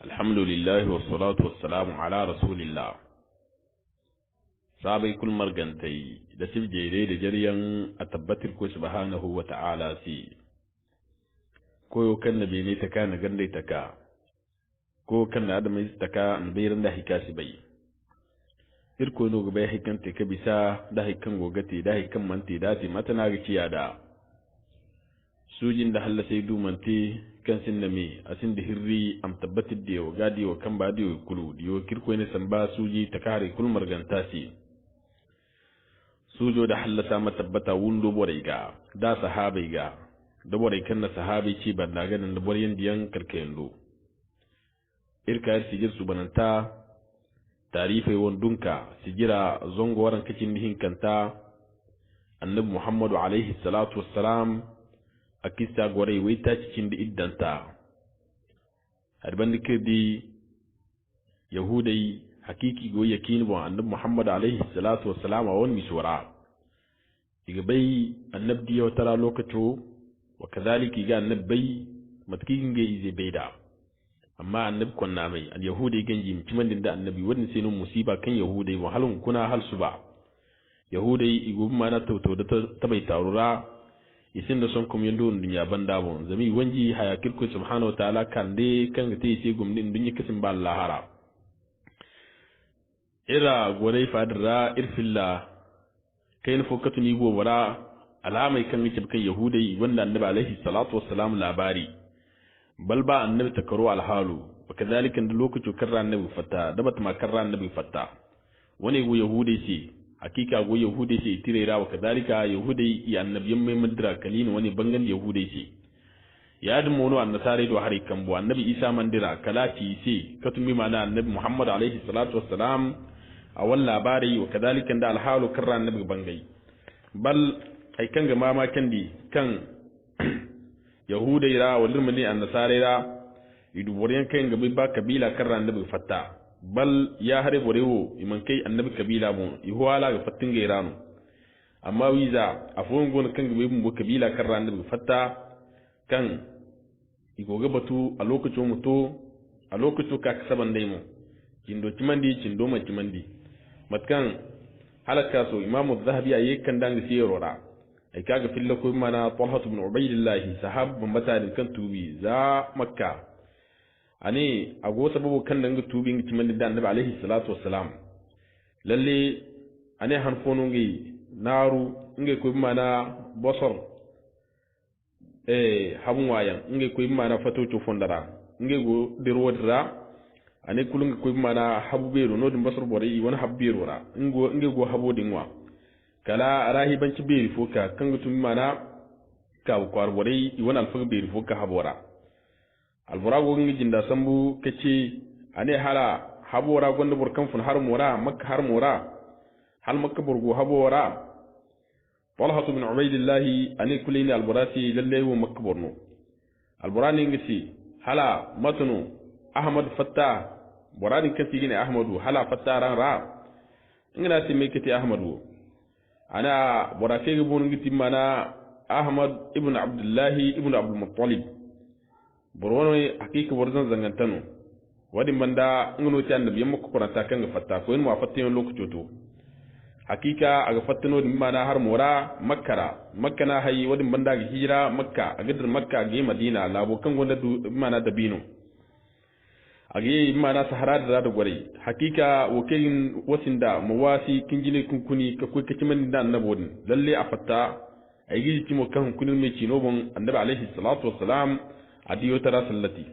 Alhamdulillah wa salatu wa salamu ala rasulillah. Sabai kul margantai da sibjere da jaryan a tabbatar ko subhanahu wa ta'ala si. Ko kan nabi ne ta kana gandai ta ka. Ko kan na adamai ta ka an bayran da hikasi bai. Irko no ga bai hikan te ka bisa da hikan gogati da hikan manti da ti mata na ga ciya da. Sujin da halla sai dumanti kan sin nami asin da hirri am tabbatar da yau gadi wa kan ba da yau kulu diyo kirko ne san ba suji ta kare kul marganta si. Sujo da hallata matabbata wundo borai ga da sahabai ga da borai kan na sahabai ci ban da ganin da borai diyan karkayando irka yar sigir su bananta tarifai wondunka sigira zongo waran kacin dihin kanta annabi Muhammadu alaihi salatu wassalam akista gore waita cikin da iddanta harban dikirdi yahudai hakiki go yakin bo annabi Muhammad alaihi salatu wassalam a wani miswara iga bai annabi ya tara lokato wa kadhalika ga annabi matkin ga ize baida amma annabi konna mai al yahudi ganji mutiman da annabi wannan sai nun musiba kan yahudai wa halun kuna hal su ba yahudai igo ma na tauto da ta bai tarura isin da son kuma yando dunya banda bon zami wanji hayakil ko subhanahu wa ta'ala kan de kan ga tayi sai gumdin dunya kasin ba Allah hara ira gore fadra irfilla kayin fokatu ni go wara alamai kan yake kan yahudai wanda annabi alaihi salatu wassalam labari balba annabi takaru alhalu wakadhalika da lokacin karra annabi fatta da bata ma karra annabi fatta wani go yahudai ce hakika go yahudai ce tirera wakadhalika yahudai ya annabiyan mai madra kalin wani bangan yahudai ce ya dum wono annasare do hari kambo annabi isa mandira kalati ce katumi mana annabi muhammad alaihi salatu wassalam a wannan labari wa kadhalika da alhalu karra annabi bangai bal ai kan ga mama kandi kan yahudai ra walin mani annasare ra idu boriyan kan ga ba kabila karra annabi fatta bal ya hare borewo iman kai annabi kabila bon ihwala ga fattin ga iranu amma wiza afon gon kan ga bu kabila karra annabi fatta kan igoga batu a lokacin mutu a lokacin ka kasaban dai mu kindo timandi kindo ma timandi matkan halaka so imamu zahabi ayi kan danga siyarora ai kaga filla ko mana talha ibn ubaydillah sahab bambata din kan tubi za makka ani ago sababu kan danga tubi ngi timandi da annabi alaihi salatu wassalam lalle ani hanfono ngi naru ngi ko mana bosor habun wayan ngi ko mana fatoto fondara ngi go dirwodra ane kulunga ko mana habbeero no dum basor bore wona habbeero ra nge go habodin wa kala arahi banci beeri foka kanga tum mana ka ko bore wona alfa beeri foka habora albora go ngi jinda sambu kace ane hala habora gonda bor kan fun har mora makka har mora hal makka borgo habora talha ibn ubaydillah ane kulini alborati lalle wo makka borno alborani ngi hala matnu ahmad fatta boradin kan sigine ahmadu hala fatta ran ra ingana ti mekati ahmadu ana borake ga bon ngiti mana ahmad ibn abdullah ibn abdul muttalib borwono hakika borzan zangantano wadi manda ngono ti annabi yamma ko koranta kan fatta ko en mo fatta yon lokaci to hakika aga fattano din mana har mora makkana hayi wadi manda ga hijira makka aga dir makka ga madina labo kan gonda mana dabino age mana sahara da gore hakika wakilin wasinda mawasi kinjine kunkuni ka ko kaciman da annabodin lalle a fatta ay gidi timo kan kunin me cino bon annabi alaihi salatu wassalam adiyo tara sallati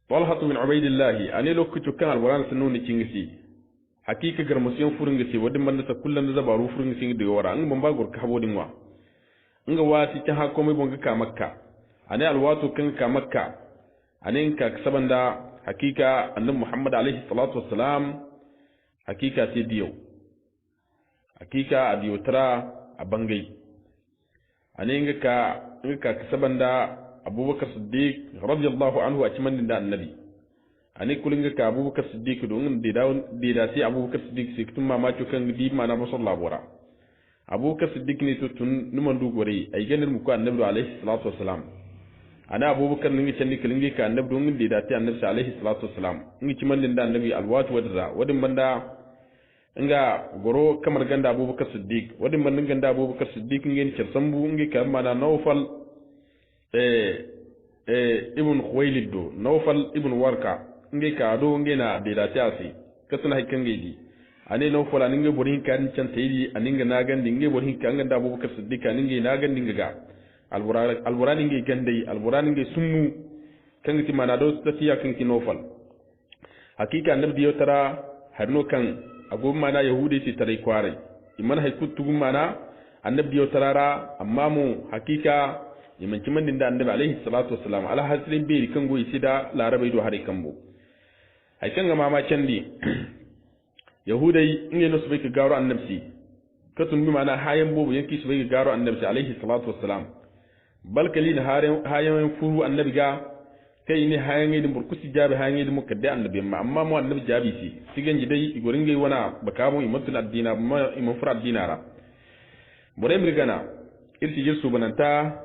talha bin ubaydillah ani lokku kan alquran sununi cingisi hakika garmasiyon furingisi wadin banda ta kullan da baru furingisi da wara an ban ba gor ka habodin wa nga wasi ta ha komai bon ka makka ani alwatu kan ka makka anin ka sabanda hakika annabi Muhammad alaihi salatu wassalam hakika sai diyo hakika adiyo tara a bangai anin ka sabanda Abubakar Siddiq radiyallahu anhu a cikin da annabi anin kulin ka Abubakar Siddiq don da sai Abubakar Siddiq sai tun mamaki kan di mana ba sallallahu bora Abubakar Siddiq ne to tun numan dugore ai ganin mu ko annabi alaihi salatu wassalam ana abubakar ningi canni kalingi ka annabi don ngi da ta annabi alaihi salatu wassalam ngi ci mandin da annabi alwatu wadra wadin banda nga goro kamar ganda abubakar siddiq wadin bandin ganda abubakar siddiq ngi ci sambu ngi ka mana nawfal ibn khuwailid do nawfal ibn warka ngi ka do ngi na da ta asi kasuna hikan ngi di ane nawfal aninga borin kan can tayidi aninga na gandi ngi borin kan ganda abubakar siddiq aninga na gandi nga alburani ngi gandai alburani ngi summu kan ti mana do tafiya kan ki nofal hakika annabi yo tara harno kan agum mana yahudi ti tare kware iman hay kutu mana annabi yo tarara amma mu hakika iman kiman din da annabi alaihi salatu wassalam ala hasrin bi kan go isida larabai do hare kan bo hay kan ga mama candi yahudai ngi no su bai ka garo annabi katun bi mana hayan bobu yanki su bai ka garo annabi alaihi salatu wassalam balkali na hayan furu annabi ga kai ne hayan yi burkusi jabi hayan yi mukadda annabi amma mu annabi jabi si sigan jidai igorin gai wana bakamu imatul addina ma iman fura addinara bore mirgana irsi jirsu bananta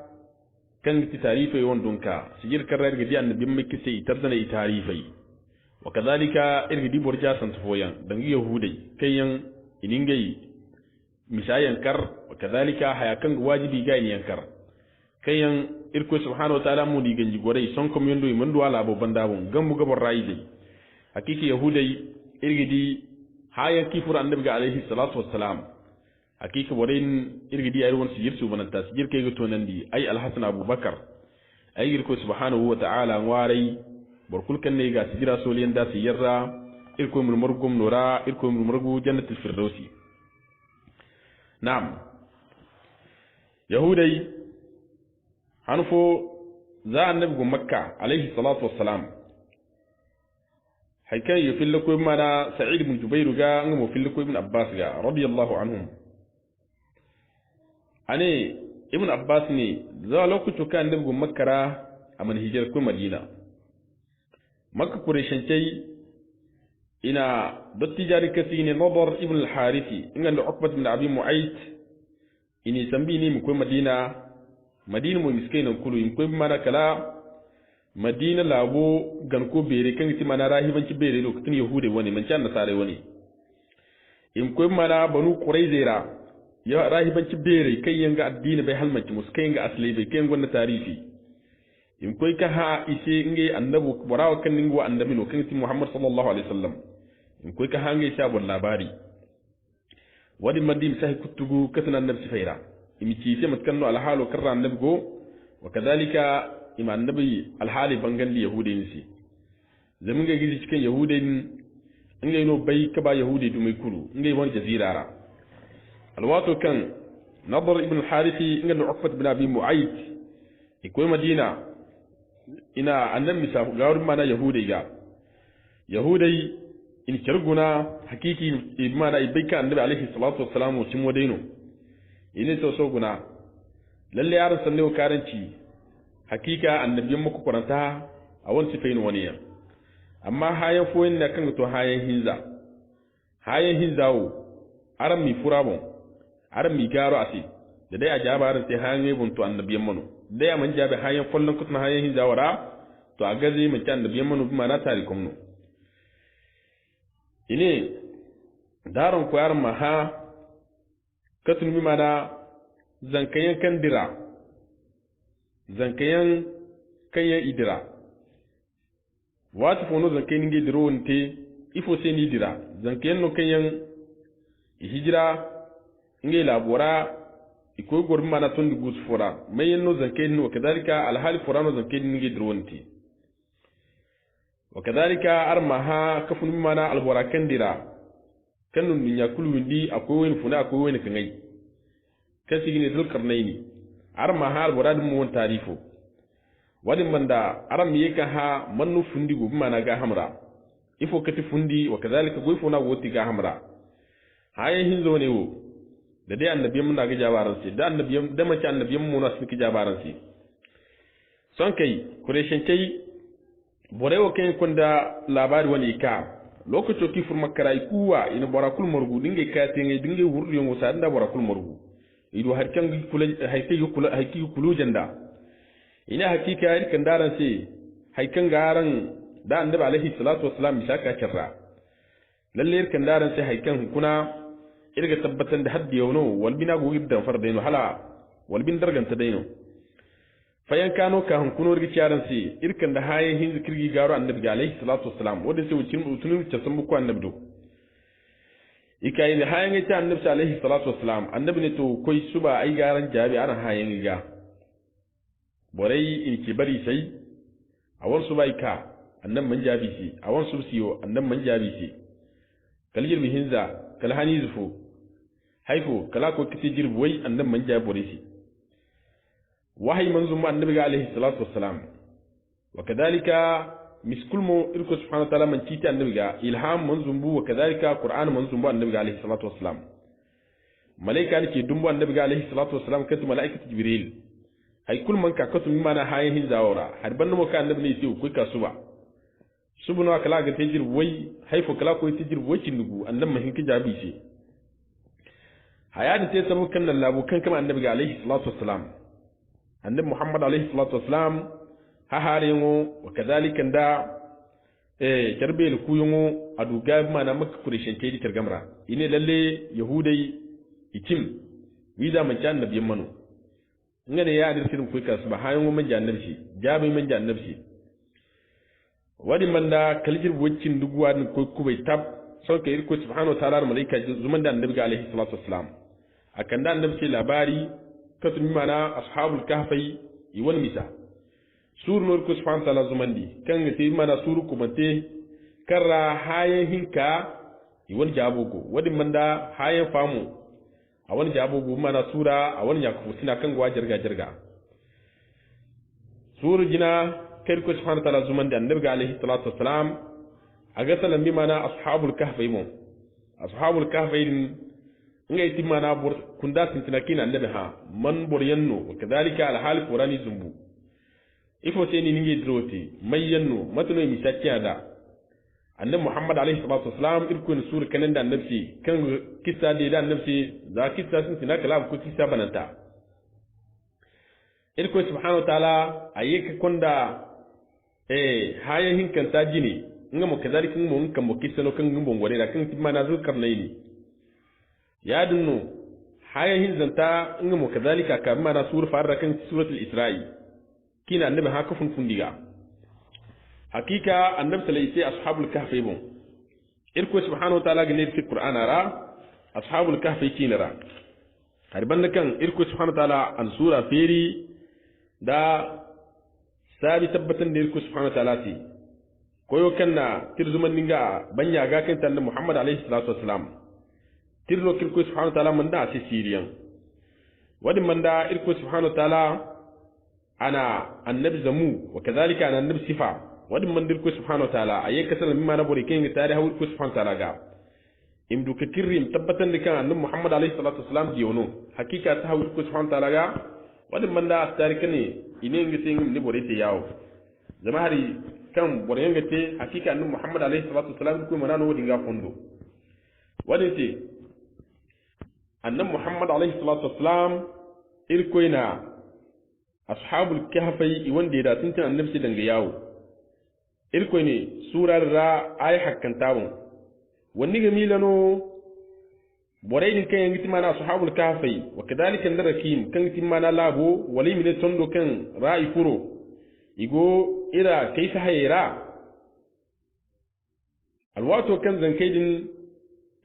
kan ti tarifai won dunka sigir karrar gidi annabi mai kise tarzana i tarifai wa kadhalika irgidi borja san foyan dangi yahudai kayan iningai misayan kar wa kadhalika hayakan wajibi ga yankar kayan irko subhanahu wa ta'ala mu di ganji gorai son kom yondo mandu ala bo bandabon gambu gabon raide hakiki yahudai irgidi haya kifur annabi ga alaihi salatu wassalam hakiki borin irgidi ayron sijir su bananta sijir kay go tonandi ay alhasan abubakar ay irko subhanahu wa ta'ala warai barkul kan ne ga sijira soliyan da siyarra irko mul margum nura irko mul margu jannatul firdausi na'am yahudai hanfo za annabi go makka alaihi salatu wassalam haykai yufilku mana sa'id ibn jubair ga ngamo filku ibn abbas ga radiyallahu anhum ane ibn abbas ne za lokacin kan annabi go makka a man hijira ko madina makka qurayshancai ina dottijari kasi ne nadar ibn al-harithi inganda uqbat ibn abi mu'ayt ini sambi ni mu ko madina madina mo miskainan kulu in ko mana kala madina labo gan ko bere kan ti mana rahibanci bere lokacin yahude wani man can nasare wani in ko mana banu qurayzera ya rahibanci bere kai yanga addini bai halmanci muskai yanga asli bai kai gonna tarifi in ko ka ha ise nge annabu barawa kan ningo annabi lokacin ti muhammad sallallahu alaihi wasallam in ko ka ha nge sabon labari wadi madim sai kutugu katana annabi sifaira imiti sai matkanno alhalu karra annabi go wa kadhalika ima annabi alhali bangan li yahudin si zamin ga gizi cikin yahudin ingai no bai ka ba yahudi du mai kulu ingai wani jazirara alwato kan nadar ibn al-harithi inga no uqbat bin abi mu'ayt ikoy madina ina annabi sa gawar mana yahudi ga yahudai in kirguna hakiki imana ibaika annabi alaihi salatu wassalamu cin wadaino ine so guna lalle ya rasul ne karanci hakika annabiyan muku kuranta a wani sifain wani ya amma hayan foyin na kan to hayan hinzawo aran mi furabon aran mi garo ase da dai a jabarin sai hayan yebon to annabiyan mano dai man jabe hayan follon kutna hayan hinzawara to a gaze mun kan annabiyan mano bi mana tari komno ine daron ko yaran ma ha katun mi mana zankayan kandira zankayan kayan idira wata fono zankayan nge diro wonte ifo se ni dira zankayan no kayan hijira nge labora iko gor mana ton di gus fora mayen no zankayan no kadalika alhali fora no zankayan nge diro wonte wakadalika armaha kafun mana albora kandira kannun dunya kulu windi akwai wani funa akwai wani kangai kasi ne zulkarnaini armaha albora dum won tarifo wadi manda aram yeka ha mannu fundi go mana ga hamra ifo kati fundi wakadalika goy funa woti ga hamra haye hinzo ne wo da dai annabiyan mun ga jabaran si da annabiyan da mace annabiyan mun na suki jabaran si son kai kureshin kai borewo ken konda labari wani ka lokaci ki furma karai kuwa ina borakul morgu dinge kate ngai dinge wurdi yongo sa nda borakul morgu ido har kan kula hayke yukula hayke yukulu janda ina hakika irkan daran sai haikan garan da annabi alaihi salatu wassalam misaka kirra lalle irkan daran sai haikan kuna irga tabbatan da haddi yawno wal bina go giddan fardaino hala wal bin darganta daino fayan kano ka hunkuno irga ciyaran sai irkan da haye hin zikirgi garo annabi alaihi salatu wassalam wanda sai wucin utunu ta san muku annabi do ikai ne hayan ita annabi alaihi salatu wassalam annabi ne to koi suba ai garan jabi ana hayan ga borai in ki bari sai a wansu bai ka annan man jabi si a wansu siyo annan man jabi si kalir mihinza kal hanizu haifu kala ko kiti jirbuwai annan man jabi borai si wahayi manzum annabi alaihi salatu wassalam wa kadalika miskulmo irko subhanahu wa ta'ala man titi annabi ga ilham manzum bu wa kadalika qur'an manzum bu annabi alaihi salatu wassalam malaika ne ke dumbu annabi alaihi salatu wassalam katu malaikatu jibril hay kul man ka katu mana hayin hin zawara har ban mo ka annabi ne sai ku ka suba subuna kala ga tejir wai haifu kala ko tejir wai kinugu annabi mahin ki jabi shi hayati sai samu kan labu kan kama annabi alaihi salatu wassalam annabi muhammad alaihi salatu wassalam ha harengo wa kadhalika da karbel kuyungo aduga mana makka kurishin tedi targamra ine lalle yahudai itim wiza man can nabiyin manu ngane ya adir sirin kuika su ba hayan man jannabi shi jabi man jannabi shi wadi manda kalijir wacin duguwa ni ko kubai tab sauka irko subhanahu wa ta'ala malaika zuman da annabi alaihi salatu wassalam akan da annabi labari kasu mana ashabul kahfi iwal misa sur nur ko subhanahu wa ta'ala zumandi kan ga sai mana suru kumante karra hayan hinka iwal jabugo wadi manda hayan famu a wani jabugo mana sura a wani yakufu suna kan gwa jirga suru jina kai ko subhanahu wa ta'ala zumandi annabi alaihi salatu wassalam aga salam bi mana ashabul kahfi mu ashabul kahfi ngai ti mana bur kunda tintinakina annabi ha man bur yanno kadhalika al hal qurani zumbu ifo sai ni ninge droti mayyanno matno mi sakkiya da annabi muhammad alaihi salatu wassalam irkun sur kanan da annabi kan kissa da annabi za kissa sun tinaka la ku kissa bananta irko subhanahu wa ta'ala ayyuka kunda hayan hinkan tajini ngamo kadhalika ngamo kan mo kissa no kan ngamo ngore da kan timana zulkarnaini ya dunno hayan hinzanta ngamo kadhalika ka mana sur farra kan suratul isra'i kina annabi haka fundiga hakika annabi sallallahu ashabul kahfi bon irko subhanahu wa ta'ala gane fi qur'ana ra ashabul kahfi kinara har banda kan irko subhanahu wa ta'ala an sura feri da sabi tabbatan da irko subhanahu wa ta'ala ti koyo kanna tirzuman ninga banya ga kan tan muhammad alaihi salatu wassalam tirlo irko subhanahu wa ta'ala manda asi siriyan wadi manda irko subhanahu wa ta'ala ana annabi zamu wa kadhalika ana annabi sifa wadin mandir ko subhanahu wa ta'ala ayyaka sallam mimma na bore kin tare hawo ko subhanahu wa ta'ala ga imdu ka kirrim tabbatan dikan annabi muhammad alayhi salatu wasalam diyono hakika ta hawo ko subhanahu wa ta'ala ga wadin manda tarika ne ine ngi tin ni bore te yawo zama hari kan bore ngi te hakika annabi muhammad alayhi salatu wasalam ko manano wadin ga fondo wadin te annabi muhammad alayhi salatu wasalam irkoina ashabul kahfi wanda da sun tin annabi danga yawo irko ne surar ra ay hakkan tabun wani ga milano borai din kan yangiti mana ashabul kahfi wa kadhalika narakim kan yangiti mana labo wali min tondo kan ra'i furo igo ira kaifa hayra alwato kan zankai din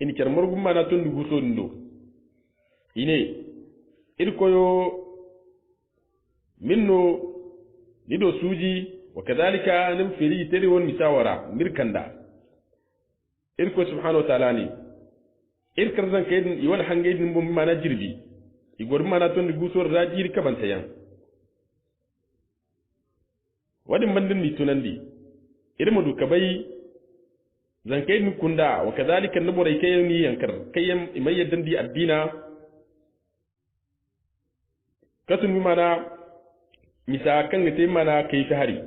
in karmar gumma na tondo guso ndo ine irko yo minno nido suji وكذلك نمفري تلون مساورة مركندا إركو سبحانه وتعالى إركر زن كيدن يوان حنجيد نبوم ما نجربي يقول ما نتون لقوسور راجير كمان سيان ودن مندن لتنندي إرمدو كبي زن كيدن كندا وكذلك النبور كيني ينكر كيم إما يدن دي الدينا كتن بمانا مساكن نتيمانا كيف هاري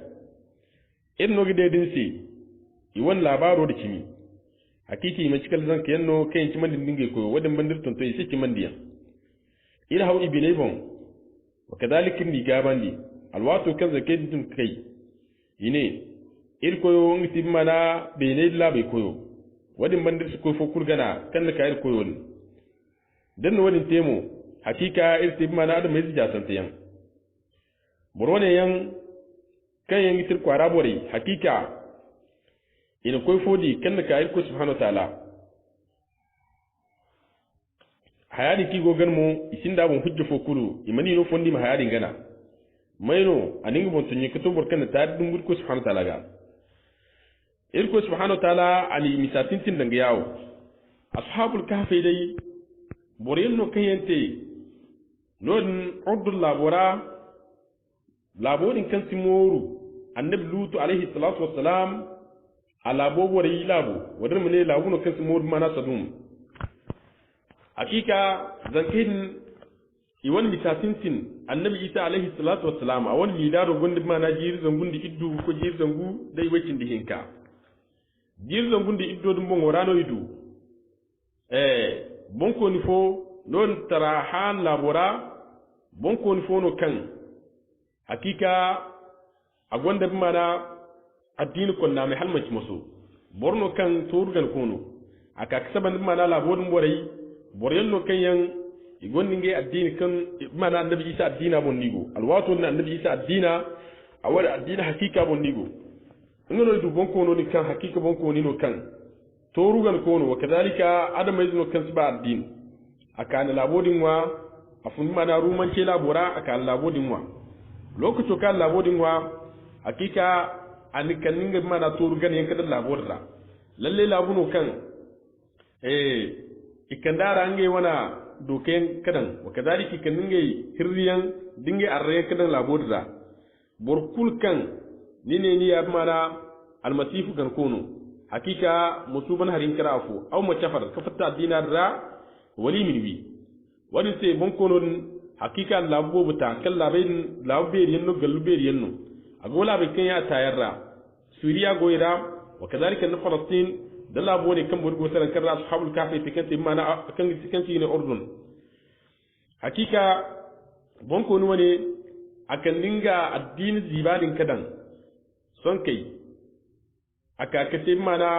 irno gide din si iwan labaro da kimi hakiki mai cikal zan ka yanno kayan kiman din dinge ko wadan bandir tonto yi kiman diyan ila haw ibine bon wa kadhalika ni gabandi alwato kan zake din kai ine ir koyo ngiti mana be ne la be koyo wadin bandir su ko fo kurgana kan ka ir koyo dan wadin temo hakika ir tib mana da mai jasan tayan borone yan kan yan itir kwara bore hakika ina koy fodi kan ka ir ko subhanahu wa ta'ala hayadi ki go ganmo isinda bon hujja fo kuru imani no fondi ma hayadi ngana mayno aningi bon tunyi kutum borkan ta dum ko subhanahu wa ta'ala ga irko subhanahu wa ta'ala ali misatin tin danga yawo ashabul kahfi dai boren no kayente non udul labora laborin kan simoru annabi lutu alaihi salatu wassalam ala bobore labo wadar mene labu no kan simoru mana sadum hakika zankin iwan misatin tin annabi isa alaihi salatu wassalam a wani midaro gondi mana jir zangundi iddu ko jir zangu dai wacin dihinka jir zangundi iddo dum bon warano idu bonko ni fo non tara han labora bonko ni fo no kan hakika a gonda mana addini kon na mai halmaci musu borno kan turgan kono aka kasaban mana labodin borai boryan no kan yan igonni nge addini kan mana annabi isa addina bon nigo alwato na annabi isa addina awara addina hakika bon nigo ngono du bonko no ni kan hakika bonko ni no kan torugan kono wakadhalika adama izno kan siba addin akana labodin wa afun mana ruman ce labora akana labodin wa lokaci kan labodin wa hakika anikan ninga mana torugan yanka da labodra lalle labuno kan ikandara ange wana doken kadan wakadhalika kan ninga hirriyan dinga arrayan kadan labodra borkul kan nine ni ya mana almasifu kan kono hakika musuban harin karafu aw machafar kafata dinar ra wali minwi wani sai bon kono hakika labo buta kalla bayin labo yenno galube yenno agola be kan ya tayarra suriya goira wakadhalika na falastin da labo ne kan burgo saran karra ashabul kafi tikati mana kan tikanci ne urdun hakika bon kono wani akan dinga addini zibadin kadan son kai aka kace mana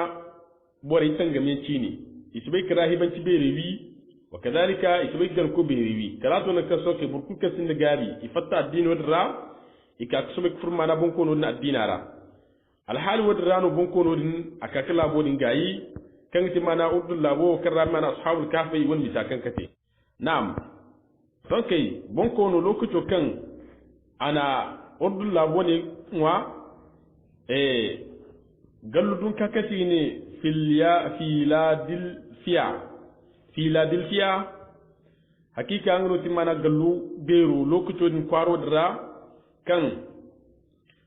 bore tangame ci ne isbai kirahibanci be rewi wa kadalika isbai garko be rewi karato na kaso ke burku kasin da gabi ifatta addini wadra ika kaso furma na bonko no na addinara alhal wadra no bonko no din aka kala bodin gayi kan ti mana udul labo karra mana ashabul kahfi wal mitakan kate na'am son kai bonko no lokaco kan ana udul labo ne wa galludun kakati ne Philadelphia hakika an roti mana gallu bero lokacin kwaro dira kan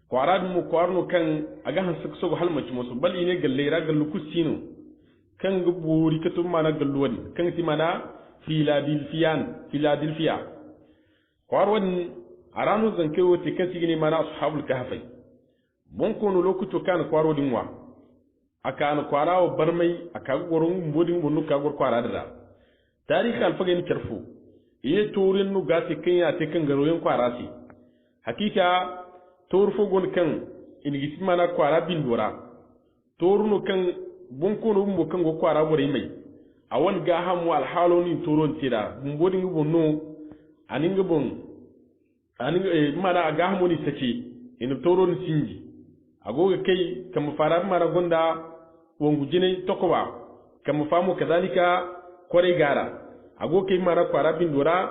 kwarad mu kwarno kan aga han sakso go halmaci musu bal ine galle ra gallu kusino kan guburi katum mana gallu wani kan ti mana Philadelphia kwaro wani arano zanke wote kasi ne mana ashabul kahfi bon kono lokuto kan kwaro dinwa aka kwarawo barmai aka gorun bodin bonu ka gor kwara da tarihi alfaga ni karfu iye torin nu gati kanya te kan garoyen kwara si hakika torfo gon kan inigisi mana kwara bin dora torunu kan bon kono mbo kan go kwara bore mai awan ga hamu alhaloni toron tira bodin bonu aninga bon aninga mana ga hamu ni tace ina toron sinji agoga kai kama fara mara gonda wongu jine tokowa kama famu kadhalika kore gara agoga kai mara kwara bin dora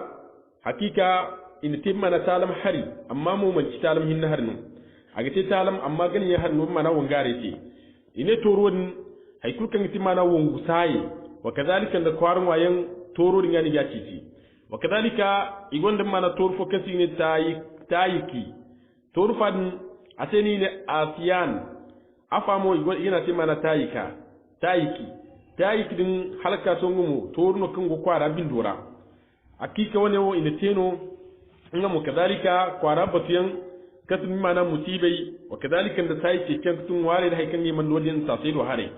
hakika in tim mana talam hari amma mu man talam hinna harnu agate talam amma gan ya harnu mana wongare ce ine toron haikul kan tim mana wongu sai wa kadhalika da kwarun wayan toro ngani ya cici wa kadhalika igonda mana torfo kasi ne tayiki torfan aseni ne asiyan afamo yana ce mana tayiki din halaka songumu torno kango kwara bindura akika wane wo ina teno ngamu kadhalika kwara batiyan katun mana musibai wa kadhalika da tayiki kan tun ware da haikan yi man wadin sasai do hare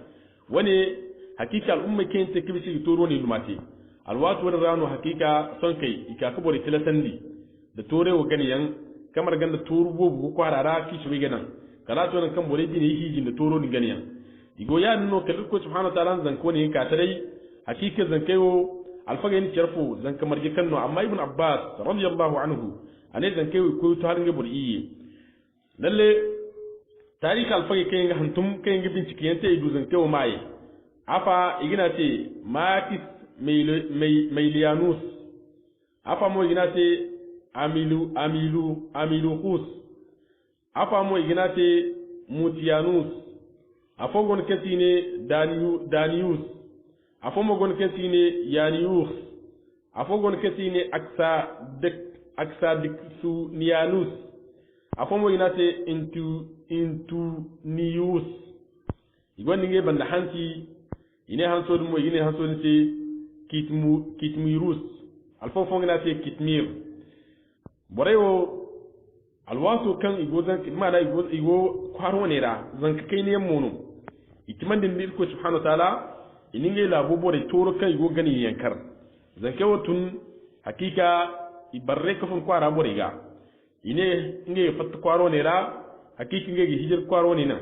wane hakika al'umma ken te kibisi toro ne lumate alwatu wadda rano hakika son kai ika kabore tilasandi da tore wa ganiyan kamar ganda turu bobu ko kwarara ki su ganan kala to nan kan bore dine yi jin da toro ni ganiya igo ya no kal ko subhanahu wa ta'ala zan ko ne ka tarai hakika zan kayo alfaga ni cerfo zan kamar je kanno amma ibn abbas radiyallahu anhu ane zan kayo ko to har ngebur iye lalle tarihi alfaga kai ga hantum kai ga bincike yanta idu zan kayo mai afa igina ce matis mailianus afa mo igina ce amiluhus afa mo igina ce mutianus afa gon kati ne danius afa mo gon kati ne yanius afa gon kati ne aksa diksu nianus afa mo igina ce intu nius igon ninge banda hanci ine hanso mo ine hanso ne kitmirus alfo fongna te kitmir borewo alwato kan igozan mana igo kwaro ne ra zan kai ne mono itimandin dir ko subhanahu wa ta'ala ininge labo bore toro kan igo gani yankar zan kai wotun hakika ibarre ka fun kwara bore ga ine inge fat kwaro ne ra hakika inge hijir kwaro ne nan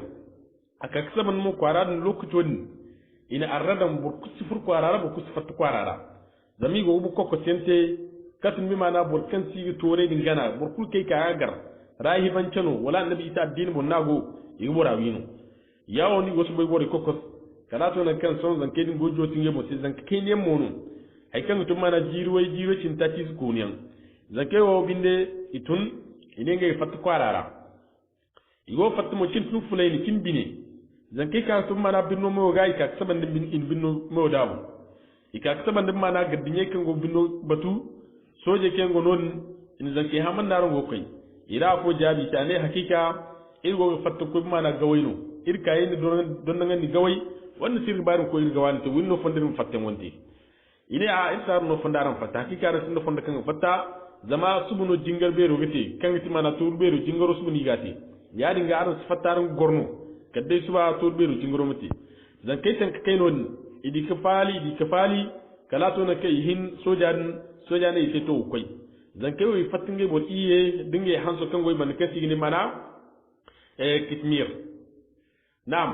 aka kasaban mu kwara dun lokacin ina arradan burkusi fur kwarara burkusi fat kwarara zami go bu kokko tente katin mi mana burkan si tore din gana burkul kai ka gar rahiban cano wala annabi isa addin mun nago yigo bora wino yawo ni go so boy bore kokko kala to nan kan son zan kedin gojo tinge mo zan kai ne mono hay kan to mana jiruwai cin tati su kuniyan zan kai wo binde itun ine ngay fat kwarara yigo fat mo cin tun fulay ni kin bine zan kai ka sun mana binno mo ga ka saban din in binno mo dawo ika saban din mana gaddinye kan go binno batu soje ken go non in zan kai haman naro go kai ira ko jabi ta ne hakika irgo fatta ko mana gawayno irka yin don nan ni gawai wannan sirri barin ko irga wani to winno fondirin fatten wonte ine a isar no fondaran fatta hakika rasin no fonda kan fatta zama subuno jingal bero gete kan ti mana tur bero jingaro subuni gate ya dinga aran fattaran gorno kadai suba tur bero jingaro mate zan kai tan kai non idi ka fali kala to na kai hin soja ne yake to kai zan kai wi fatinge bol iye dinge hanso kan goy man kasi ni mana kitmir nam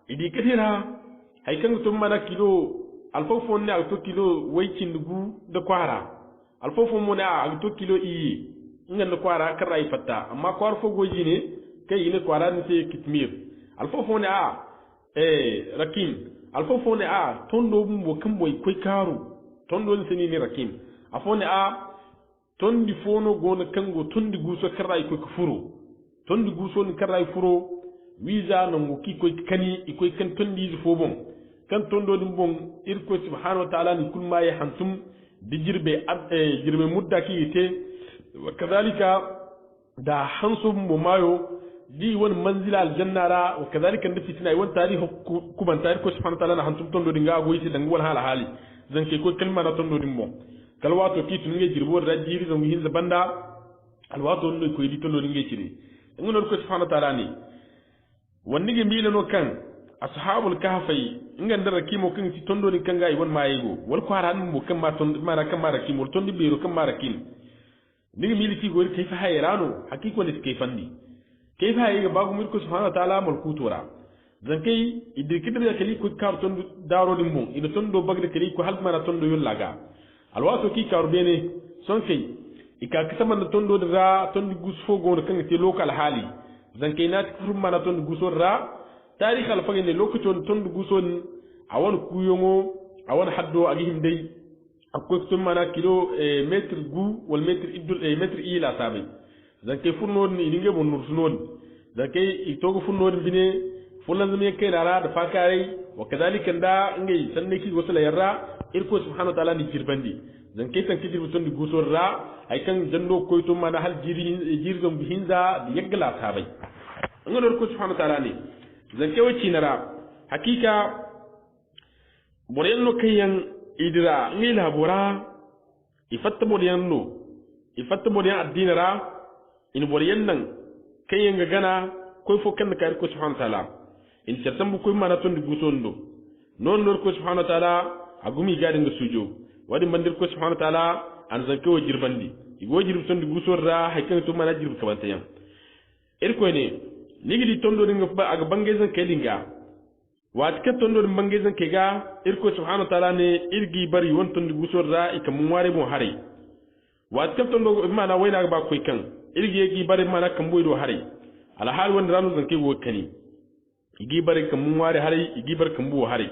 idi katira hay kan to mana kilo alfofo ne a to kilo waikin dugu da kwara alfofo mo ne a to kilo iye ingan da kwara kan rai fatta amma kwar fo goji ne kai ne kwara ne sai kitmir alfofo ne a rakim alfofo ne a tondo bumbo kan boy koy karu tondo ne seni ni rakim afone a tondi fono gona kango tondi guso karai ko furo tondi guso ni karai furo visa no ngoki ko kani iko kan tondi fo bon kan tondo dum bon irko subhanahu wa ta'ala ni kulma ya hantum dijirbe jirbe mudda ki yite wa kadhalika da hansum mo mayo di won manzila aljanna ra wa kadhalika da fitina won tarihi kuban tarihi ko subhanahu wa ta'ala na hantum tondo dinga go yite dangol hala hali zan ke ko kalma na tondo dim bon kalwato kitu nge jirbo da jiri zo hin zabanda alwato no ko yidi tondo nge ciri ngono ko subhanahu wa ta'ala ni wonni ge milano kan ashabul kahfi ngan dara kimo kan ci tondo ni kan ga won mayigo wal ko haran mo kan ma tondo mara kan mara kimo tondi biro kan mara kin ni miliki gori kayfa hayrano hakiko ne kayfandi kayfa hayga bagu mir ko subhanahu wa ta'ala mul kutura zan kai idirkidir ya kali ko kar tondo daro dimbo ina tondo bagde kali ko hal mara tondo yollaga alwato ki karbene son kai ika kasaman da tondo da tondo gusfo gono kan te local hali zan kai na kufur mana tondo guso ra tarikh alfage ne lokacin tondo guso awon kuyongo awon haddo agihim dai akwai tun mana kilo metre gu wal metre idul metre ila sabai zan kai furno ni dinge bon nur sunon zan kai itogo furno bine fulan zame kai rara da fakare wa kadalika da ngai sanne ki gosala yarra irko subhanahu wa ta'ala ni jirbandi zan kai tan kijir mutun di gusor ra ay kan jando koyto mana hal jirzom bihinza di yaggala sabai ngol irko subhanahu wa ta'ala ni zan kai waci nara hakika borenno kayan idira ngi labora ifatta borenno addinara in boren nan kayan ga gana koy fo kan ka irko subhanahu wa ta'ala in certan bu koy mana ton di gusondo non lor ko subhanahu wa ta'ala agumi gadin ga sujo wadi mandir ko subhanahu wa ta'ala an zanke wa jirbandi igo jirbi tondi gusorra haykan to mana jirbi kabantayan irko ne nigidi tondo dinga ba aga bangezan kelinga wat ka tondo din bangezan kega irko subhanahu wa ta'ala ne irgi bari won tondi gusorra ikam ware mo hare wat ka tondo mana wayna ba koy kan irgi yegi bari mana kan boydo hare ala hal won ranu zan kego kani igi bari kam ware hare igi bar kan bo hare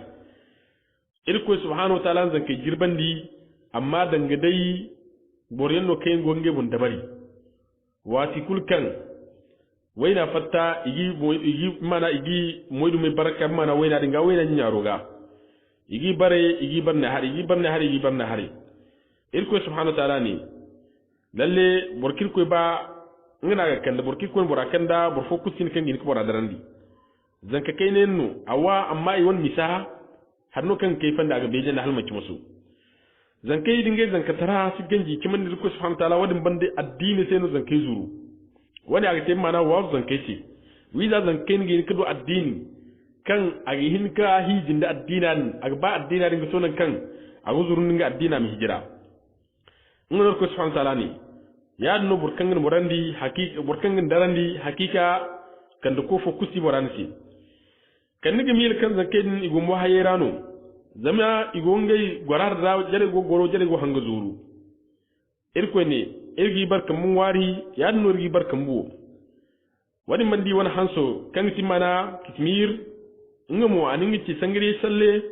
irko subhanahu wa ta'ala zan kai girbandi amma danga dai boryen no kayin gonge bun dabari wati kulkan waina fatta igi mana igi moydu me baraka mana waina dinga waina nyaroga igi barne hari irko subhanahu wa ta'ala ni lalle borkir ko ba ngana ga kanda borkir ko bora kanda bor fokus kin kan gini ko bora darandi zanka kayne no awa amma i won misaha har no kan kay fanda ga beje na halmaki musu zankai dinga zanka tara su ganji kiman da ko subhanahu wa ta'ala wadin bande addini sai no zankai zuru wani aga te mana wa zankai ce wiza zankai ngi kado addini kan aga hin ka hijin da addinan aga ba addina dinga sonan kan aga zurun dinga addina mi hijira ngor ko subhanahu wa ta'ala ni ya no burkangin murandi hakika burkangin darandi hakika kan da ko fokusi moransi kan nigi mil kan zankai din igumbo hayerano zama igongai gwarar da jare go goro jare go hanga zuru irko ne irgi barkan mun wari ya no irgi barkan bu wani mandi wani hanso kan timana kitmir ngamo aningi ci sangire salle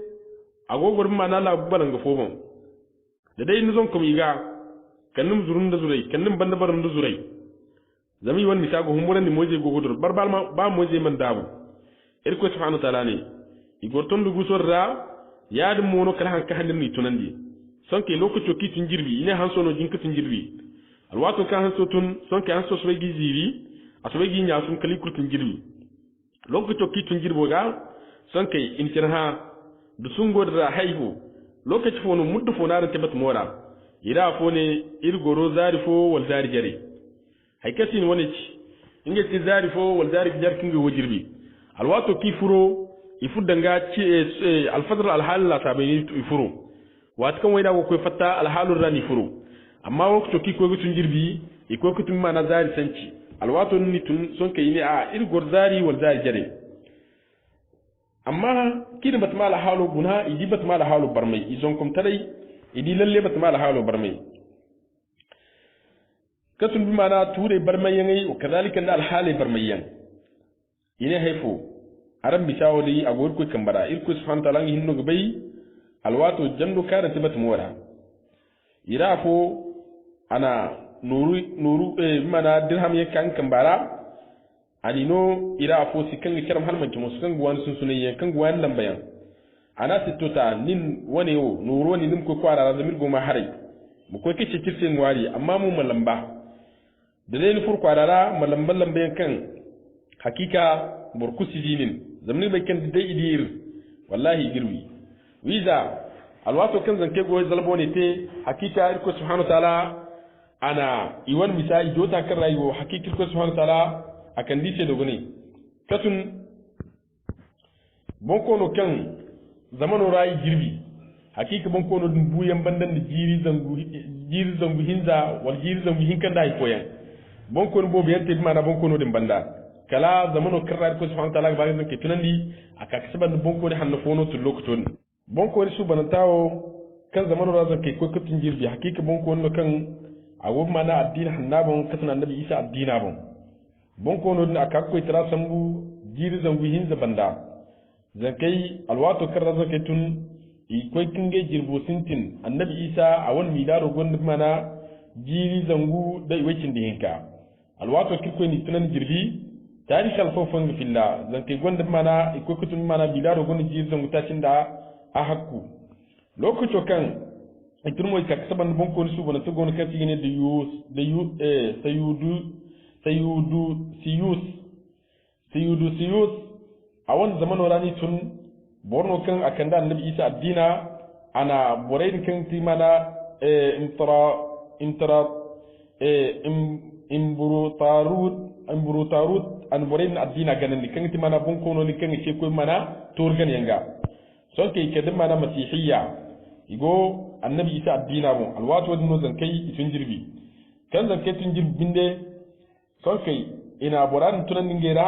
agogor mana la balanga fofon da dai nizon kom iga kannum zurun da zurai kannum banda baran da zurai zami wani misago humuran ni moje go godur barbal ma ba moje man dabu irko subhanahu wa ta'ala ne igorton du gusorra yaade mono kala han ka handir ni tunandi sonke lokaci ki tun jirbi ine han sono jinka tun jirbi alwato kan han sotun sonke han so soygi zivi asoygi nya sun kali kurtun jirbi lokaci ki tun jirbo ga sonke in tirha du sungo da haihu lokaci fono muddu fona ran tabat mora ira fone irgoro zarifo wal zari jare haikasin wani ci inge ti zarifo wal zari jar kinga wajirbi alwato ki furo ifudanga ci alfadr alhal la tabini ifuru wat kan wayda ko fatta alhalur rani furu amma wakto ki ko gutun jirbi iko kutun mana zari sanci alwato ni tun son kai ni a ir gorzari wal zari jare amma kidi batma la halu guna idi batma la halu barmai izon kum tadai idi lalle batma la halu barmai katun bi mana ture barmai yangai o kadalika al hali barmai yan ine haifo aran bisawo dai agor ko kambara irko subhanahu wa ta'ala hinno gbai alwato jandu kada tibat mora irafo ana nuru mana dirham yakan kambara anino irafo sikan kiram halman ki musukan guwan sun sunaye kan guwan lambayan ana sitota nin wani yo nuru wani nim ko kwara da mirgo ma harai mu ko kice kirsin wari amma mu malamba da dai fur kwarara malamban lambayan kan hakika burkusi dinin zamni bai kan dai idir wallahi girwi wiza alwato kan zanke goy zalbo ne te hakika irko subhanahu wa ta'ala ana iwan misai jota kan rayuwa hakika irko subhanahu wa ta'ala akan dice dogone katun bonko no kan zamano rayi girbi hakika bonko no dum buyan bandan da jiri zangu hinza wal jiri zangu hinkan dai koyan bonko no bobe yante mana bonko no dim banda kala zamano karra ko subhanahu wa ta'ala ba ngin ke tunandi aka kasaban bonko ne hanno fono to lokton bonko ne su banatawo kan zamano razan ke ko katin jirbi hakika bonko no kan awu mana addini hannabon kasana annabi isa addina bon bonko no aka ko tara sambu jiri zangu hinza banda zakai alwato karra zakai tun i ko kinge jirbo sintin annabi isa awon milaro gonda mana jiri zangu dai wacin da hinka alwato kirko ni tunan jirbi tarikh alfofan filla zanke gonda mana iko kutun mana bilaro gonda jiri zangu tacin da a hakku lokaco kan itur moy kak saban bonko ni subana to gon kan tigene siyus awon zaman rani tun borno kan akanda annabi isa addina ana borayn kan timana imburutarut an borayn addina ganan kan timana bonko no ni kan ce ko mana turgan yanga son ke kedin mana masihiyya igo annabi isa addina mu alwatu wadin no zankai itun jirbi kan zan kai tun jir binde son kai ina boran tunan ngera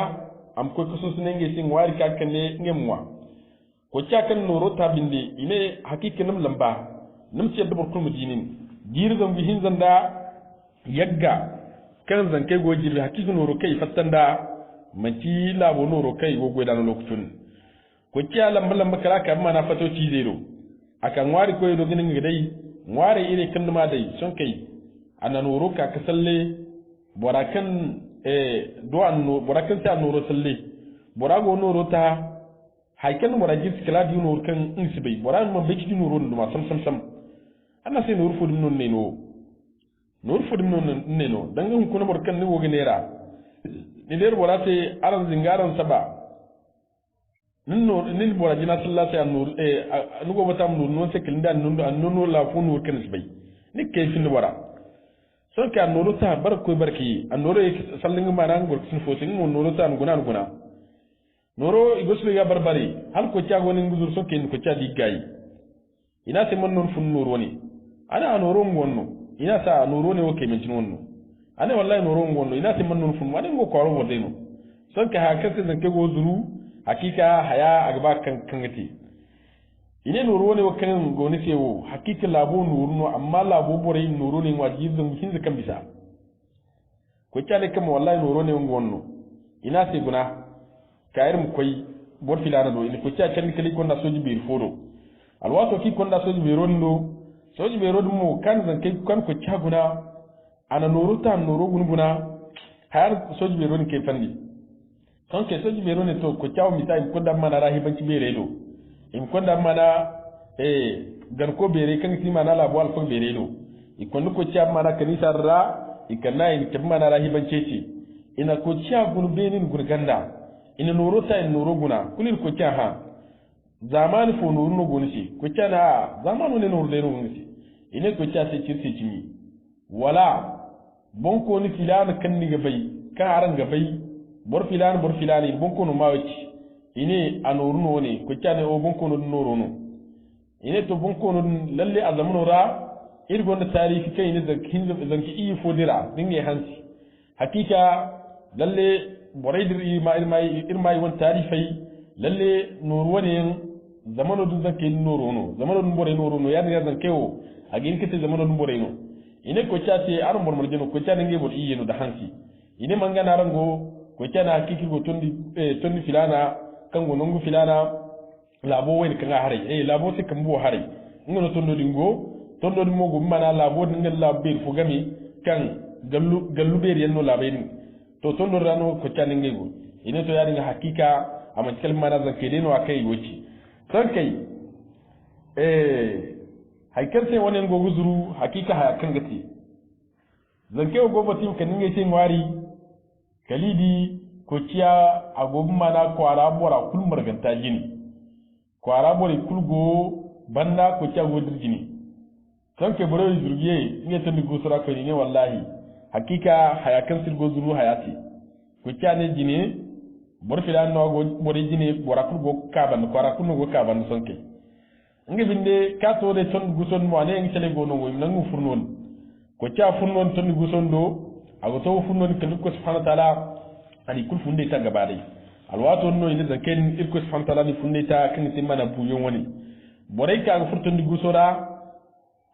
am ko kusun sunenge sin wari ka kan ne ngemwa ko cha kan noro ta binde ine hakika nam lamba nam ce dubar kulmu dinin jir zan bi hin zanda yagga kan zan kai go jir hakika noro kai fattanda manci labo noro kai go godan lokutun ko cha lamba lamba kala ka mana fato ci zero akan wari ko do ginin dai wari ire kan ma dai son kai ana noro ka kasalle borakan doan no borakan ta noro salle borago noro ta haikan morajis kala di noro kan insibai boran ma beki di noro no sam ana sai noro fudum non neno noro fudum non neno dangan kuna borkan ni woga nera ni der borate aran zingaran saba nin borajina sallallahu alaihi wasallam nugo batam nur non se kelinda non la fu nur kan isbai ni kay fin bora son ka noro ta bar ko barki an noro sallin ma nan gor sun fotin mon noro ta nguna noro igosbe ga barbari hal ko tiago nin guzur so ken ko tiadi gay ina se mon non fun noro ni ana noro ngonno ina sa noro ne o ke men tin wonno ana wallahi noro ngonno ina se mon non fun wani go ko ro wodeno son ka ha kace zan ke go zuru hakika haya agba kan kangati ine nuru ne wakan goni sewo hakika labo nuru no amma labo bore nuru ne waji zan hinza kan bisa ko kyale kam wallahi nuru ne ngonno ina se guna kayir mu koy bor filana do ina ko kya kan kali ko na soji bir fodo alwato ki ko na soji be rondo soji be rondo mo kan zan kai kan ko kya guna ana nuru ta nuru guna har soji be rondo ke fandi kan ke soji be rondo to ko kya misai ko da mana rahibanci be redo in konda mana gan ko bere kan ti mana la bol ko bere do ikon ko cia mana kanisa ra ikanna in ke mana rahiban cece ina ko cia gun benin gurganda ina noro ta in noro guna kulir ko cia ha zaman fo noro no gonisi ko cia na zamanu ne noro de no gonisi ina ko cia se cirse cimi wala bon ko ni filana kan ni gabai kan aran gabai bor filana bon ko no mawaci ine anorno ne ko cyane o bonko no norono ine to bonko no lalle azamno ra irgo na tarihi kai ne zanki i fodira dinge hansi hakika lalle boraidir irmai won tarifai lalle norwo ne zamano dun zanke norono zamano dun bore norono ya ne zanke o agin kete zamano dun bore no ine ko cyate aron bor marjeno ko cyane nge bor i yeno da hansi ine mangana rango ko cyane hakiki go tondi filana kango nongu filana labo wen kanga hare labo se kambo hare ngono tondo di mogo mana labo ngel labbe fu gami kan gallu be yenno labe ni to tondo rano ko tane ngego ine to yari nga hakika ama kalmana zakede no akai woci san kai haikar sai wannan go guzuru hakika ha kan gati zanke go batim kan ngai sai wari kalidi ko ciya agobu mana kwara bora kul marganta jini kwara bora kulgo banda ko ciya godir jini kanke boro zurgiye ne tan gusura ko ne wallahi hakika hayakan sil gozuru hayati ko ciya ne jini bor filan no go bori jini bora kulgo kaban kwara kulgo kaban sonke ngi binde ka to de ton guson mo ne ngi tele go no go nangu furnon ko ciya furnon ton guson do ago to furnon kan ko subhanahu wa ta'ala ani kul funde ta gabare alwato no ina zaken irko fantala ni funde ta kan tin mana buyon wani borai ka furton di gusora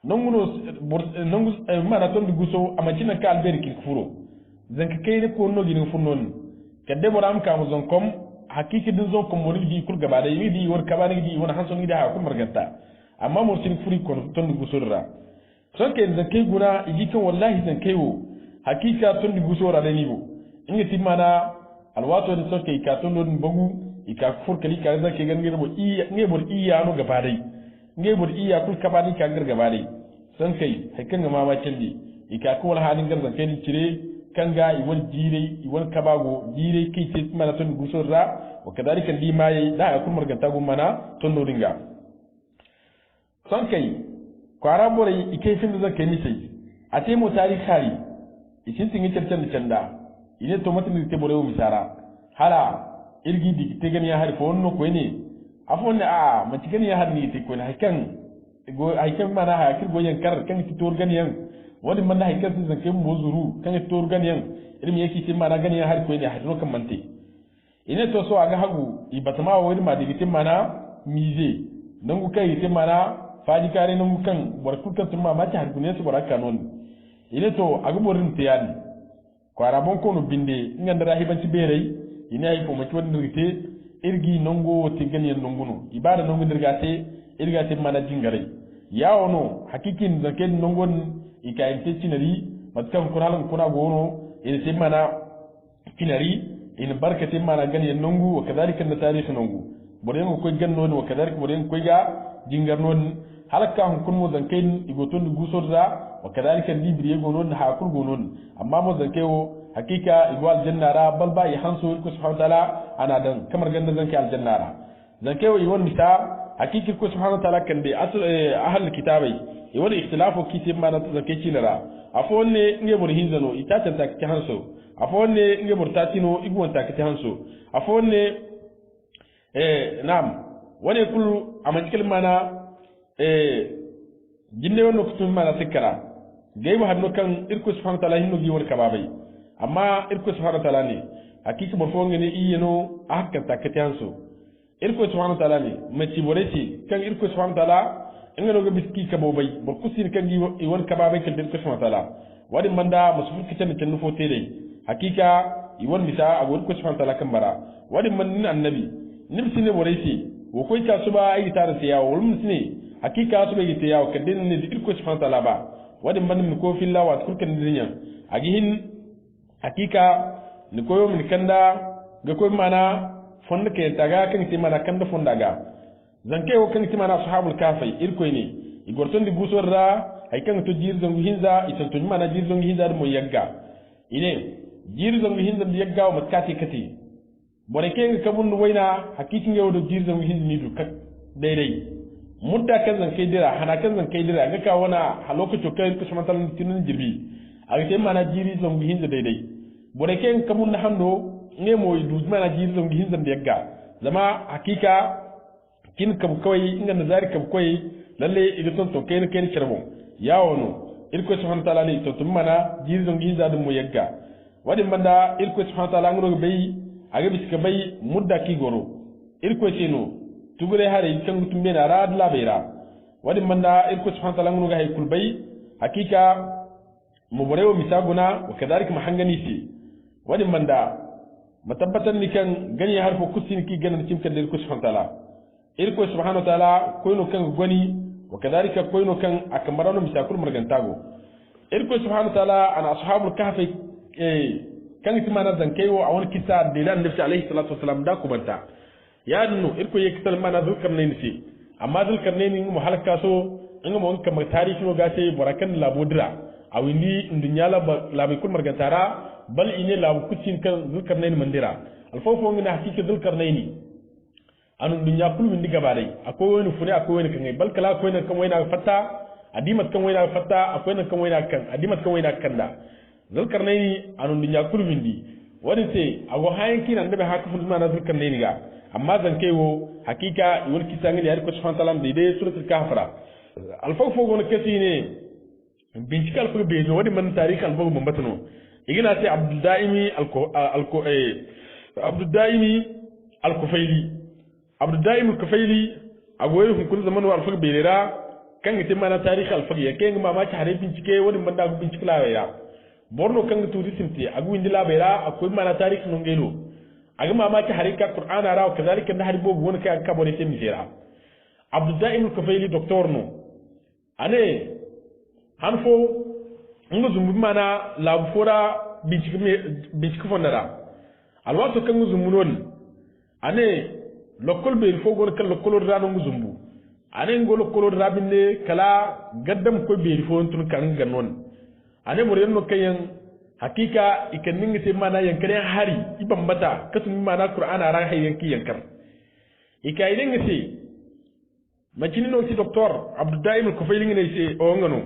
nongu mana ton di guso amacina ka alberi kin furo zanka kai ne ko no gini funnon kadde boram ka mo zon kom hakiki din zon kom woni di kul gabare yi di wor kabani di wona hanson di ha kul marganta amma mo sin furi ko ton di gusora son ke zankai guna igi kan wallahi zankai wo hakika ton di gusora da ni bo inga timana alwato da soke ka tondo bagu ika furkali ka zake gan ngebo iya no gabadai ngebo iya kul kabadi ka gar gabadai san kai hakan ga mama kendi ika ko wal halin gar zake ni cire kanga iwal jire iwal kabago jire kai ce mana ton gusorra wa kadalika di mai da akul marganta gum mana tondo ringa san kai kwara bore ike fin da zake ni sai ate mo tarikari ikin tin cercan canda ine to matin te bore o misara hala irgi di te gani ya har fo no ko ne afon a ma ti gani ya har ni te ko na hakan go hakan mana ha kir go yan kar kan ti tor gani yan wani man da haikar sun zanke mu zuru kan to ganiyan ilmi yake tin mana ganiyan har ko ne har kan mante ina to so aga hagu ibatama wani ma digitin mana mize nan ku kai tin mana faji kare nan kan barkukan tun ma ta har kunne su baraka non ina to aga borin tiyadi kwara bon ko no binde nganda rahibanci berei ina yi ko mati wani rite irgi nongo te ganiyan nonguno ibada nongo dirgate irgate mana jingare yawo no hakikin da ken nongon ikainte cinari matkan kunalan kuna gono ina te mana cinari ina barkate mana ganiyan nongu wa kadhalika na tarihi nongu boren ko ganno wa kadhalika boren ko ga jingar non halaka hun kun mo zanken igoton gusodra wa kadhalika libriye gonon ha kul gonon amma mo zankewo hakika igwal jannara balba ya hanso ko subhanahu wa ta'ala ana dan kamar ganda zanke aljannara zankewo iwon mita hakiki ko subhanahu wa ta'ala kan be ahlul kitabai iwon ikhtilafu kitab ma na zanke cinara afo ne nge bur hinzano itata ta ki hanso afo ne nge bur tatino igwon ta ki hanso afo ne nam wani kullu amantikal mana jinne wono kutum mana sikara gayba hadno kan irko subhanahu wa ta'ala hinno giwon kababai amma irko subhanahu wa ta'ala ne hakiki bo fonga ne iyeno akka takati hanso irko subhanahu wa ta'ala ne mati boreti kan irko subhanahu wa ta'ala ingano ga biski kabobai bo kusin kan gi won kababai kan irko subhanahu wa ta'ala wadi manda musufur kitan tan nufo tede hakika iwon misa a irko subhanahu wa ta'ala kan bara wadi man annabi nimsine boreti wo koy ka suba ay tar se yawo nimsine hakika suba yite yawo kadin ne irko subhanahu wa ta'ala ba wadi man min ko filla wa kurkan dinya agihin hakika ni koyo min kanda ga koy mana fonda ke taga kan ti mana kanda fonda ga zanke wo kan ti mana ashabul kafai irko ne igorton di gusorra ay kan to jir zangu hinza itan to mana jir zangu hinza mo yagga ine jir zangu hinza di yagga o matkati kati bore ke kabun wayna hakiki ngewo do jir zangu hinza ni du kak daidai mudda kan zanke dira hana kan zanke dira ga ka wana a lokacin kai ku shamantal tinun jirbi a ga mana jiri zangu hinza daidai bore ke kabun na hando ne mo du mana jiri zangu hinza da yagga zama hakika kin kam kawai inga nazari kam kawai lalle idan to kai ne kai kirbo yawo no irko subhanahu ta'ala ne to tum mana jiri zangu hinza da mo yagga wadin banda irko subhanahu ta'ala ngoro bai aga biska bai mudda ki goro irko ce no tugure hare kan mutum bena rad la beira wadin banda irko subhanahu ta'ala ngoro ga hay kulbai hakika mu borewo misaguna wa kadhalika mahangani si wadin banda matabbatan ni kan gani harfo kusin ki ganan cim kan irko subhanahu ta'ala irko subhanahu ta'ala koyno kan goni wa kadhalika koyno kan akamarano misakul margantago irko subhanahu ta'ala ana ashabul kahfi kan timana zankewo a wani kisa da ilan nabi alaihi salatu wasalam da ku banta ya dinu irko yake tal mana zulkarnain ce amma zulkarnain mu halaka so in mu wanka mai tarihi no gace barakan labodira a windi indunya labai kun margantara bal ine labu kucin kan zulkarnain mandira alfawfo ngina hakiki zulkarnain anu dunya kul windi gaba dai akwai wani fune akwai wani kan bal kala akwai wani kan wayna fatta adimat kan wayna fatta akwai wani kan wayna kan adimat kan wayna kan da zulkarnaini anun dunya kulmindi wani ce ago hayan kina da ba haka fulma na zulkarnaini ga amma zan kaiwo hakika wani kisan ne har ko subhanahu ta'ala da dai suratul kahfara alfawfo gon kasi ne bincika alfu be wani man tarihi alfu mun batano igina sai abdul daimi al-kufaili ago yi kun zaman wa alfu be ra kan gitin mana tarihi alfu ya kai ma ma ci hare bincike wani man da bincike la ya borno kan tu risimti agu indila bayra akwai mana tarihi non gelo aga mamaki harika qur'ana raw kazalika da haribo wona ka kabore te misera abdul daim al-kufaili doctor no ane hanfo nguzum mana labu fora bincike fondara alwato kan nguzum non ane lokol be fo gon kan lokol rano nguzumbu ane ngolo lokol rabinde kala gaddam ko be fo tun kan ganon ane mure no kayan hakika ikannin ngite mana yankare hari ibam bata katun mana qur'ana ran hayyan ki yankar ikaiden ngite majini no ci docteur abdou daim al-kufaili ngene ci o ngano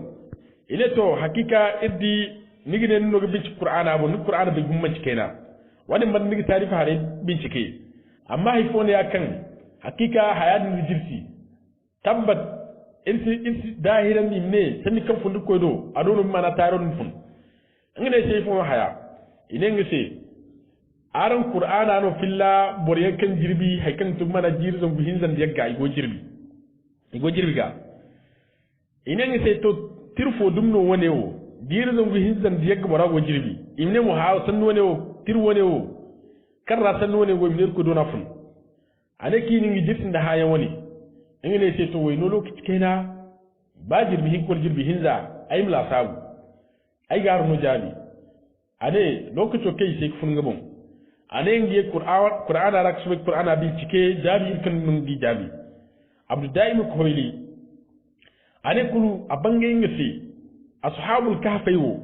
ile to hakika iddi nigine no binci qur'ana bo ni qur'ana be gumma ci keena wani man nigi tarifa hare bincike amma hifone ya kan hakika hayadin jirsi tabbat insi dahiran imne sanni kan fundu koydo adonu mana taron fun ngene sey fo haya ine ngese aran qur'ana no filla boriyan kan jirbi hay kan tum mana jirzon bu hinzan de yagga igo jirbi ga ine ngese to tirfo dumno wonewo jirzon bu hinzan de yagga borago jirbi imne mu ha san wonewo tir wonewo karra san wonewo imne ko dona fun ane kini ngi jirtin da haya woni ngene sey to wayno lokaci kaina ba jirbi hin kol jirbi hinza ay mla sabu ay garu no jabi ane lokaci kai sai fun gabon ane ngi qur'an ara rak subek qur'an abi cike jabi kan mun gi jabi abdu daim koyli ane kulu abange ngasi ashabul kahfayo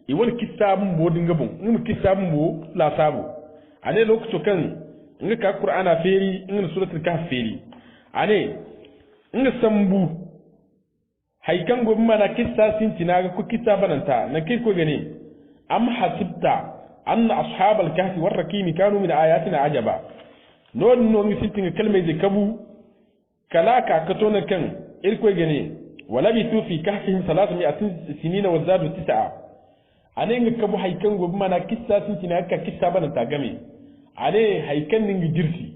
iwal kitabun bo dinga bon ngum kitabun bo la sabu ane lokaci kan nga ka qur'ana feri nga suratul kahf feri ane nga sambu haikan gobe mana kissa sintina ga ku kissa bananta na kirko gane am hasibta anna ashabal kahfi war rakimi kanu min ayatina ajaba non no ngi sintinga kalmay de kabu kala ka kato na kan irko gane wala bi tu fi kahfihim 300 sinina wa zadu 9 ane nga kabu haikan gobe mana kissa sintina ka kissa bananta game ane haikan ningi jirsi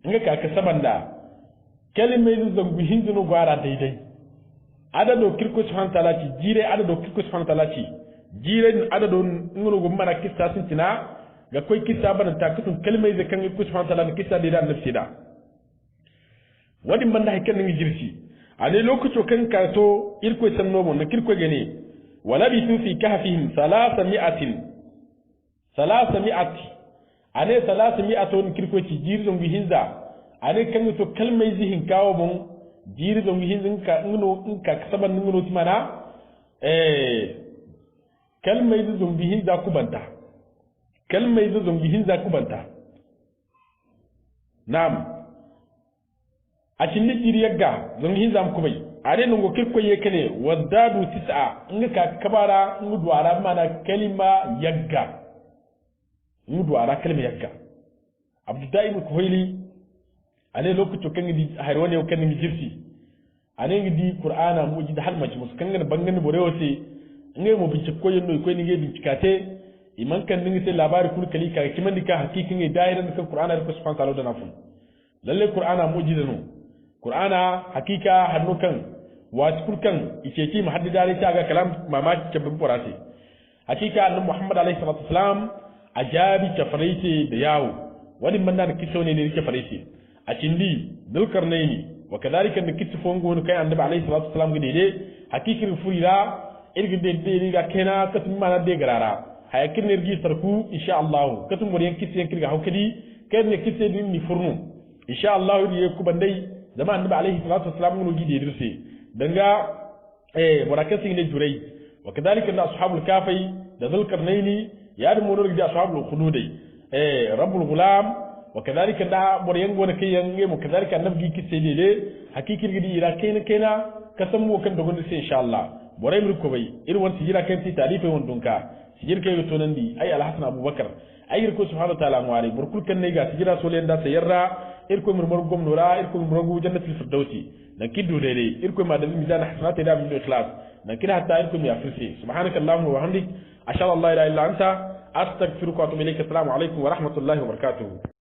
nga ka kasabanda kalmay de zangu hinduno gwara daidai adado kirko subhanahu ta'ala ci jire adado kirko subhanahu ta'ala ci jire adado ngoro go mana kissa sintina ga koy kissa bana ta kutun kalmai da kan kirko subhanahu ta'ala kissa da annabi da wadi man da hakan ngi jirsi ane lokaci kan ka to irko sanno mon na kirko gane wala bi tu fi kahfihim 300 ane 300 kirko ci jire zon bihinza ane kan to kalmai zihin kawo mon jiri zongi hinzin ka ngono ka kasaban ngono timana kalmai zu zongi hinza kubanta kalmai zu zongi hinza kubanta nam a cinni jiri yagga zongi hinza mu kubai are nungo kirko yekene wadadu 9 nga ka kabara ngudu ara mana kalima yagga ngudu ara kalima yagga abdai mu kuhili ane lokacin kan di harwane kan ni jirsi ane di qur'ana mu ji da halmaci musu kan ga bangan bore wose ngai mu bincike ko yendo ko ni ngai bincikate iman kan ni sai labari kul kali ka kiman dika hakikin ngai dairan kan qur'ana da subhanahu ta'ala da nafun lalle qur'ana mu ji da no qur'ana hakika hannu kan wasu kulkan ice ki mu hadda dare ta ga kalam mamaki ke bin qur'ani hakika annabi muhammad alaihi salatu wasalam ajabi tafaraiti da yawo wani manna da kiso ne yake faraiti a cindi dulkarnaini wa kadhalika da kiso fongo kai annabi alaihi salatu wasalam gide ne hakikin fuira irgin de ga kena katum mana de garara hayakin ne rigi sarku insha Allah katum muriyan kiso yankin ga haukadi kai ne kiso din ni furnu insha Allah ne ku bandai zama annabi alaihi salatu wasalam no gide dirse danga murakasi ne jurai wa kadhalika da ashabul kafai da dulkarnaini ya da munur da ashabul khududai rabbul gulam wa kadhalika da boryan gona kai yange mu kadhalika annabi kisse dele hakikin gidi ira kaina kasan mu kan da gonda sai insha Allah boray mir ko bai irin wani jira kan ti talife won dunka sijir kai to nan di ay alhasan abubakar ay ko subhanahu wa ta'ala mu alai burkul kan ne ga sijira so len da sayarra irko mir mor gom nura irko mir go jannatul firdausi nan kiddu dele irko ma da mizan hasanati da min ikhlas nan kina hatta irko mi afirsi subhanakallahumma wa hamdik ashhadu an la ilaha illa anta astaghfiruka wa atubu ilayk. Assalamu alaikum wa rahmatullahi wa barakatuh.